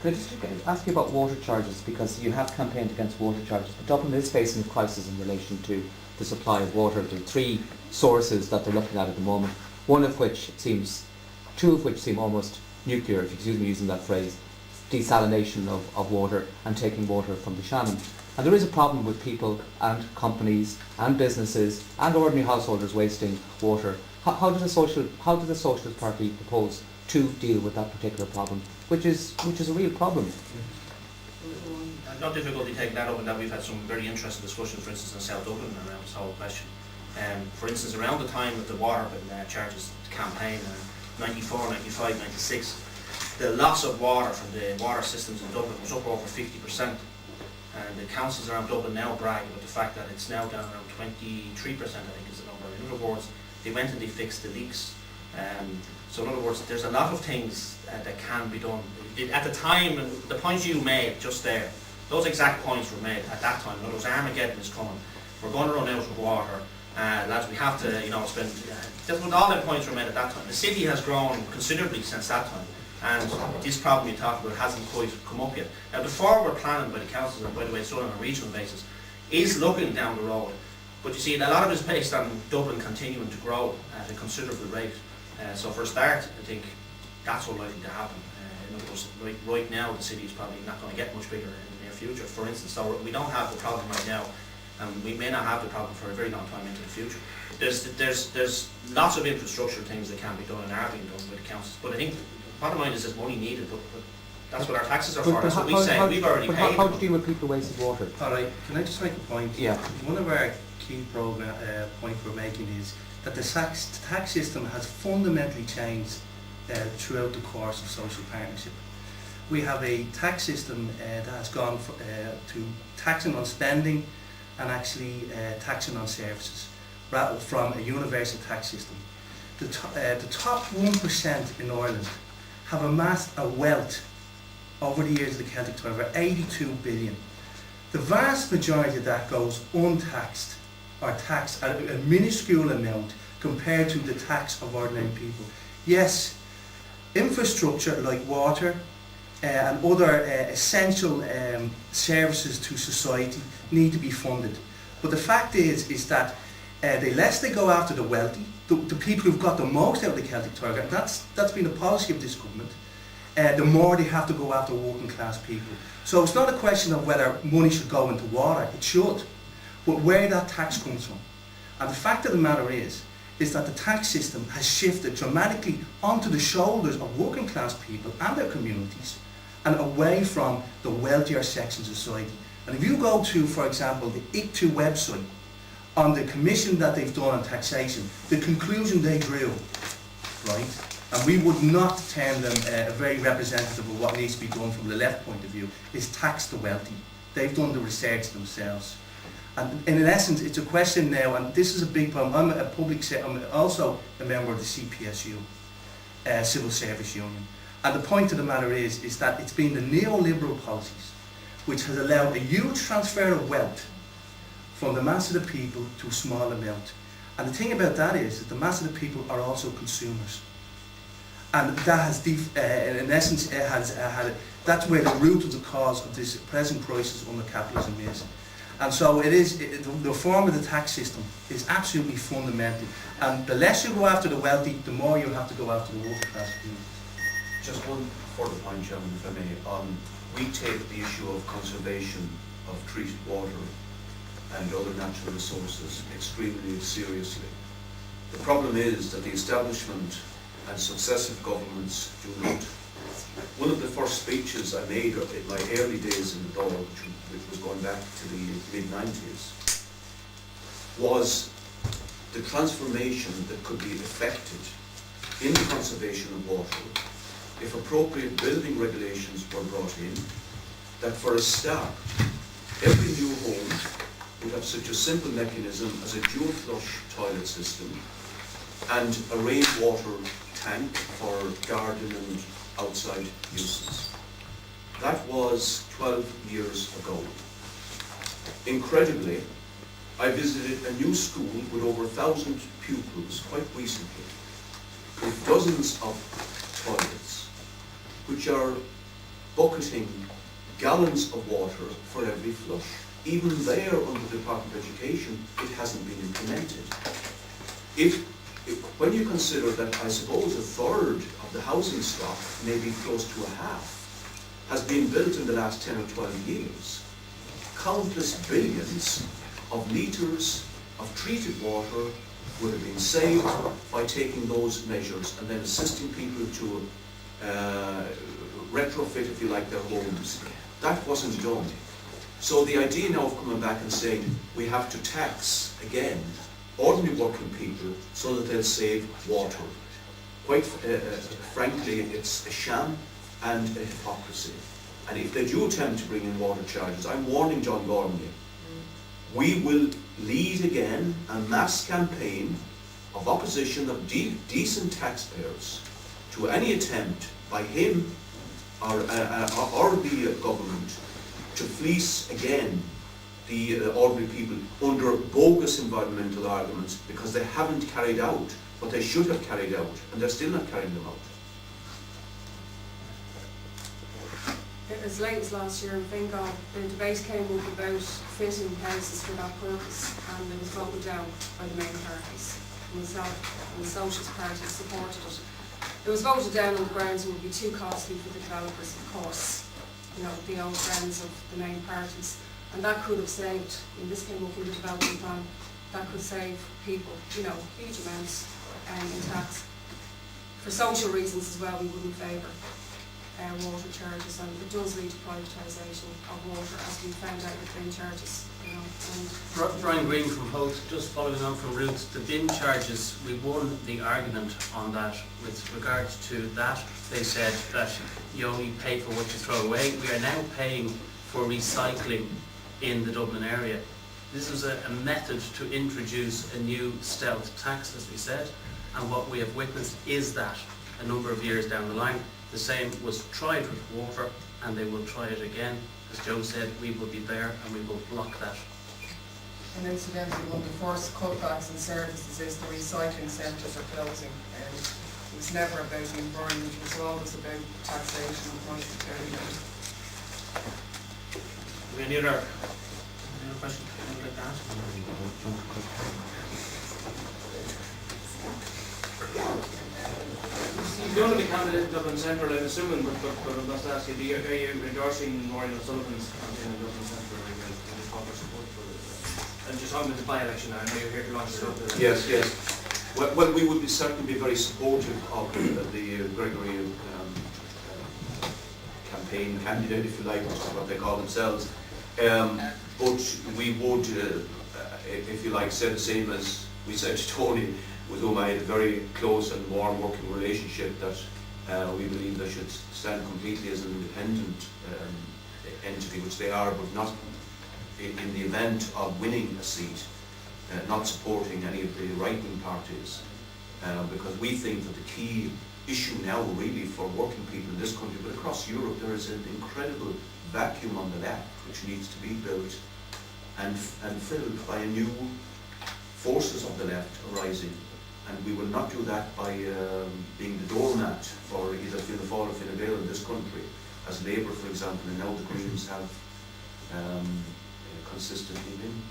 Could I just ask you about water charges, because you have campaigned against water charges, but Dublin is facing a crisis in relation to the supply of water. There are three sources that they're looking at the moment, two of which seem almost nuclear, if you excuse me using that phrase, desalination of water and taking water from the Shannon. And there is a problem with people and companies and businesses and ordinary householders wasting water. How does the Socialist Party propose to deal with that particular problem, which is a real problem? Not difficulty taking that up, and that we've had some very interesting discussions, for instance, in South Dublin around this whole question. For instance, around the time of the water charges campaign, 94, 95, 96, the loss of water from the water systems in Dublin was up over 50%. And the councils around Dublin now brag about the fact that it's now down around 23%, I think is the number. In other words, they went and they fixed the leaks. So in other words, there's a lot of things that can be done. At the time, and the points you made just there, those exact points were made at that time. In other words, Armageddon is coming. We're going to run out of water. Lads, we have to, spend... Just all the points were made at that time. The city has grown considerably since that time. And this problem you talked about hasn't quite come up yet. Now, the forward planning by the councils, and by the way, it's done on a regional basis, is looking down the road. But you see, a lot of it is based on Dublin continuing to grow at a considerable rate. So for a start, I think that's unlikely to happen. In other words, right now, the city is probably not going to get much bigger in the near future, for instance. So we don't have the problem right now, and we may not have the problem for a very long time into the future. There's lots of infrastructure things that can be done and are being done by the councils. But I think bottom line is there's money needed, but that's what our taxes are for. That's what we say. We've already paid. How do you deal with people wasting water? All right, can I just make a point? Yeah. One of our key points we're making is that the tax system has fundamentally changed throughout the course of social partnership. We have a tax system that has gone to taxing on spending and actually taxing on services, rather from a universal tax system. The top 1% in Ireland have amassed a wealth over the years of the Celtic Tiger, over 82 billion. The vast majority of that goes untaxed, or taxed at a minuscule amount compared to the tax of ordinary people. Yes, infrastructure like water and other essential services to society need to be funded. But the fact is that the less they go after the wealthy, the people who've got the most out of the Celtic Tiger, and that's been the policy of this government, the more they have to go after working class people. So it's not a question of whether money should go into water, it should, but where that tax comes from. And the fact of the matter is that the tax system has shifted dramatically onto the shoulders of working class people and their communities and away from the wealthier sections of society. And if you go to, for example, the ICTU website, on the commission that they've done on taxation, the conclusion they drew, right, and we would not term them very representative of what needs to be done from the left point of view, is tax the wealthy. They've done the research themselves. And in essence, it's a question now, and this is a big problem. I'm also a member of the CPSU, Civil Service Union. And the point of the matter is that it's been the neoliberal policies which has allowed a huge transfer of wealth from the mass of the people to a small amount. And the thing about that is that the mass of the people are also consumers. And that has, in essence, that's where the root of the cause of this present crisis under capitalism is. And so the reform of the tax system is absolutely fundamental. And the less you go after the wealthy, the more you have to go after the working class people. Just one further point, Chairman, if I may. We take the issue of conservation of treated water and other natural resources extremely seriously. The problem is that the establishment and successive governments do not. One of the first speeches I made in my early days in the Dáil, which was going back to the mid-90s, was the transformation that could be effected in the conservation of water if appropriate building regulations were brought in, that for a start, every new home would have such a simple mechanism as a dual flush toilet system and a rainwater tank for garden and outside uses. That was 12 years ago. Incredibly, I visited a new school with over 1,000 pupils quite recently, with dozens of toilets, which are bucketing gallons of water for every flush. Even there, under the Department of Education, it hasn't been implemented. When you consider that, I suppose, a third of the housing stock, maybe close to a half, has been built in the last 10 or 12 years, countless billions of litres of treated water would have been saved by taking those measures and then assisting people to retrofit, if you like, their homes. That wasn't done. So the idea now of coming back and saying we have to tax again ordinary working people so that they'll save water, quite frankly, it's a sham and a hypocrisy. And if they do attempt to bring in water charges, I'm warning John Gordon here, we will lead again a mass campaign of opposition of decent taxpayers to any attempt by him or the government to fleece again the ordinary people under bogus environmental arguments, because they haven't carried out what they should have carried out, and they're still not carrying them out. As late as last year in Fingal, the debate came up about fitting houses for that purpose, and it was voted down by the main parties. Myself and the Socialist Party supported it. It was voted down on the grounds it would be too costly for the developers, of course, you know, the old friends of the main parties. And that could have saved, and this came up in the development plan, that could save people, you know, huge amounts in tax. For social reasons as well, we wouldn't favour water charges, and it does lead to privatisation of water, as we found out with bin charges, you know. And Brian Green from Holt, just following on from Ruth, the bin charges, we won the argument on that with regards to that. They said that you only pay for what you throw away. We are now paying for recycling in the Dublin area. This was a method to introduce a new stealth tax, as we said, and what we have witnessed is that a number of years down the line, the same was tried with water, and they will try it again. As Joe said, we will be there and we will block that. And incidentally, one of the first cutbacks in services is the recycling centres are closing. It was never about the environment, it was always about taxation and monetary. Any other questions you'd like to ask? You're going to be candidate in Dublin Central, I'm assuming, but I must ask you, are you endorsing Maureen O'Sullivan's campaign in Dublin Central, or are you proper support for it? And just talking about the by-election, I know you're here to launch it. Yes, yes. Well, we would certainly be very supportive of the Gregory campaign candidate, if you like, which is what they call themselves. But we would, if you like, say the same as we said to Tony, with whom I had a very close and warm working relationship, that we believe they should stand completely as an independent entity, which they are, but not in the event of winning a seat, not supporting any of the right-wing parties, because we think that the key issue now really for working people in this country, but across Europe, there is an incredible vacuum on the left which needs to be built and filled by new forces of the left arising. And we will not do that by being the doormat for either Fianna Fáil or Fine Gael in this country, as Labour, for example, and now the Greens have consistently been.